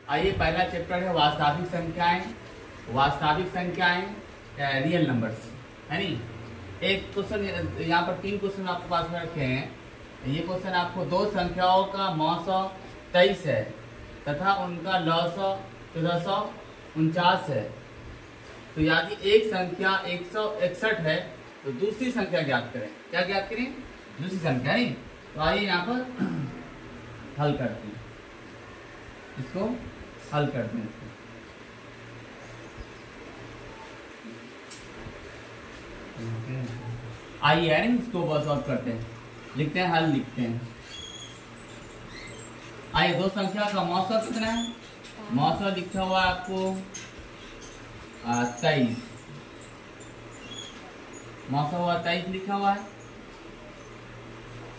आइए पहला चैप्टर है वास्तविक संख्याएं। वास्तविक संख्याएं रियल नंबर्स है नी। एक क्वेश्चन यहाँ पर 3 क्वेश्चन आपके पास में रखे हैं। ये क्वेश्चन आपको दो संख्याओं का मौसौ 23 है तथा उनका लौसौ 1449 है। तो यदि एक संख्या 161 है तो दूसरी संख्या ज्ञात करें। क्या ज्ञात करें? दूसरी संख्या नहीं। तो आइए यहाँ पर हल करते हैं, इसको हल करते हैं। आइए यानी इसको बस सॉल्व करते हैं, लिखते हैं, हल लिखते हैं। आइए दो संख्या का मौसम कितना है? मौसम लिखा हुआ है आपको 23। मौसम हुआ 23 लिखा हुआ है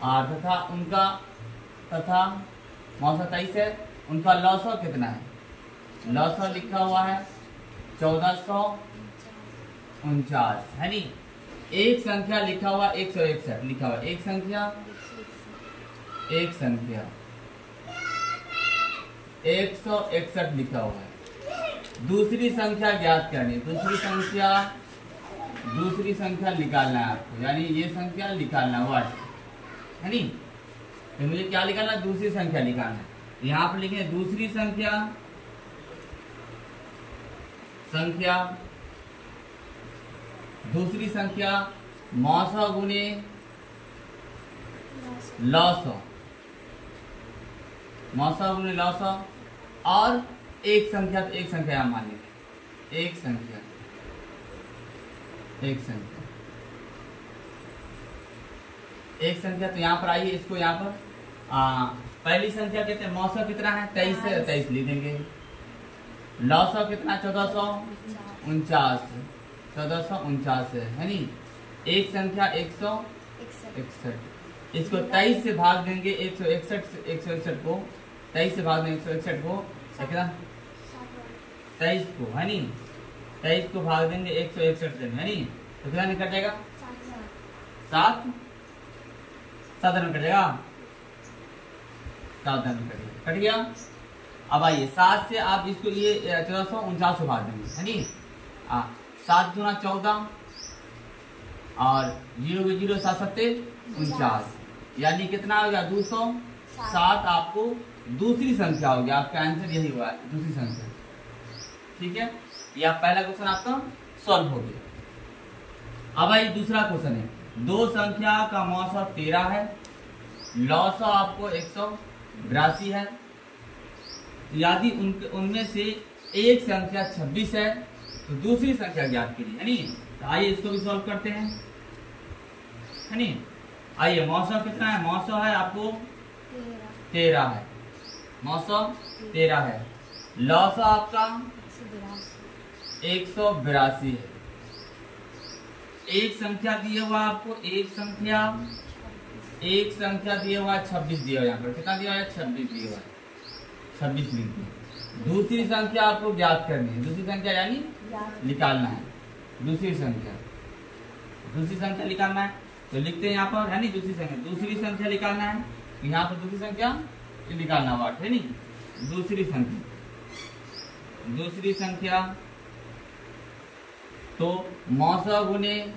और तथा मौसम 23 है। उनका लौसौ कितना है? लौसौ लिखा हुआ है 1449 है नी। एक संख्या लिखा हुआ 161 लिखा हुआ। एक संख्या 161 लिखा हुआ है। दूसरी संख्या ज्ञात करनी। दूसरी संख्या निकालना है आपको, यानी ये संख्या निकालना है है नी। तो मुझे क्या निकालना है? दूसरी संख्या निकालना है। यहाँ पर लिखे दूसरी संख्या मौसौ गुने लौसौ। मौसौ गुने लौसौ और एक संख्या यहाँ मान लीजिए। एक संख्या तो यहाँ पर आइए, इसको यहाँ पर पहली संख्या कहते हैं मौसौ कितना है? 23 है, 23 लिख देंगे। लौसौ कितना? 1449 है नी। एक संख्या 161, इसको 23 से भाग देंगे। 161 को 23 से भाग देंगे। 161 को कितना? 23 को है नी। 23 को भाग देंगे 161 से है नी। तो कितना निकल जाएगा? 7 में कट जाएगा। 7 में कट गया। अब आइए 7 से आप इसको ये 1449 को भाग देंगे है नी। 7 गुना 14 और 0 के 0 7 7 49, यानी कितना हो गया? 207 आपको दूसरी संख्या हो गया। आपका आंसर यही हुआ है, दूसरी संख्या। ठीक है, यह पहला क्वेश्चन आपका सॉल्व हो गया। अब आइए दूसरा क्वेश्चन है। दो संख्या का मौसौ 13 है, लौसौ आपको 182 है। यदि उनमें से एक संख्या 26 है तो दूसरी संख्या ज्ञात कीजिए है नी। तो आइए इसको भी सॉल्व करते हैं है नी। आइए मौसौ कितना है? मौसौ है आपको 13 है। मौसौ 13 है। लौसौ आपका 182 है। एक संख्या दिया हुआ आपको, एक संख्या दिया हुआ 26 दिया हुआ। यहाँ पर कितना दिया हुआ है? 26 दिया हुआ है। 26 लिख दिया। दूसरी संख्या आपको ज्ञात करनी है। दूसरी संख्या यानी निकालना है। दूसरी संख्या निकालना है तो लिखते हैं यहाँ पर है नी। दूसरी संख्या निकालना है। यहाँ पर दूसरी संख्या निकालना हुआ है नी। दूसरी संख्या तो मौसौ गुने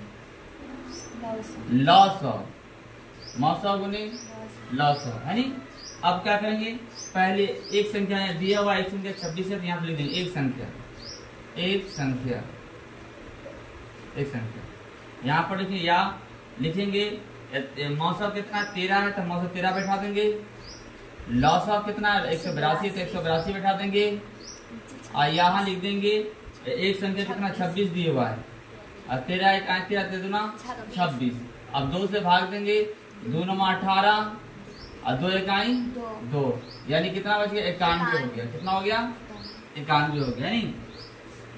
लौसौ है नी। अब क्या करेंगे? पहले एक संख्या दिया हुआ, एक संख्या 26 है तो यहाँ पर लिख देंगे एक संख्या। यहाँ पर लिखेंगे या लिखेंगे मौसौ कितना 13 है तो मौसौ 13 बैठा देंगे। लौसौ कितना 182 तो 182 बैठा देंगे। और यहाँ लिख देंगे एक संख्या कितना 26 दिए हुआ है और 13 एक 13 दूना 26। अब 2 से भाग देंगे। 2 9 18 और 2 1 2, यानी कितना बच गया? 91 हो गया। कितना हो गया? 91 हो गया नी।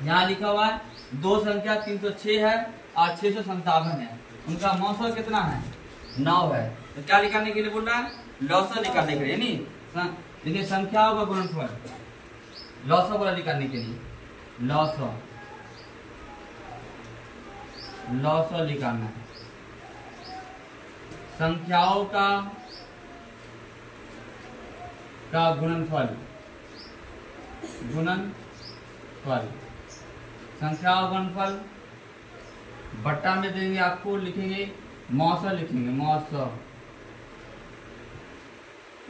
यहाँ लिखा हुआ है दो संख्या 306 है और 657 है। उनका मौसौ कितना है? 9 है। तो क्या निकालने के लिए बोल रहा है? लौसौ निकालने के लिए नी। देखिए संख्याओं का गुणनफल लौसौ वाला निकालने के लिए लौसौ निकालना है। संख्याओं का गुणनफल गुणनफल, संख्या और गुणनफल बट्टा में देंगे आपको, लिखेंगे मौसौ, लिखेंगे मौसौ,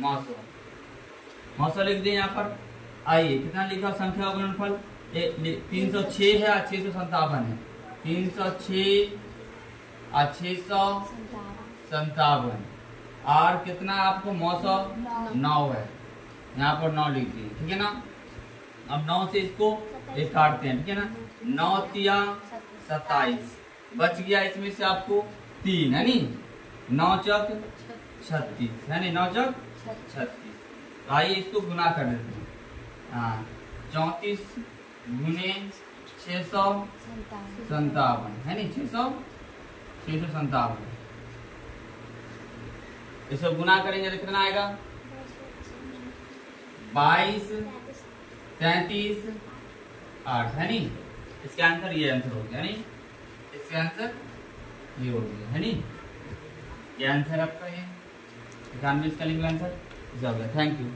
मौसौ, मौसौ लिख दें यहाँ पर। आइए कितना लिखा संख्या और गुणनफल 306 है और 657 है, 306 और 657 और कितना आपको 909 है, यहाँ पर 9 लिख दिए, ठीक है ना। अब 9 से इसको एक काटते हैं, ठीक है ना, 9 तिया 27 बच गया, इसमें से आपको 3 है नी, 9 चौक 36 है नी, 9 चौक 36। आइए इसको गुना कर देते हैं। हाँ 34 गुने 657 है नी, 657 इसको गुना करेंगे तो कितना आएगा 22 33 8 है नी। इसका आंसर ये आंसर हो गया, नहीं इसका आंसर ये हो गया है नी, ये आंसर आपका ये 91 का लिखा आंसर हो गया। Thank you.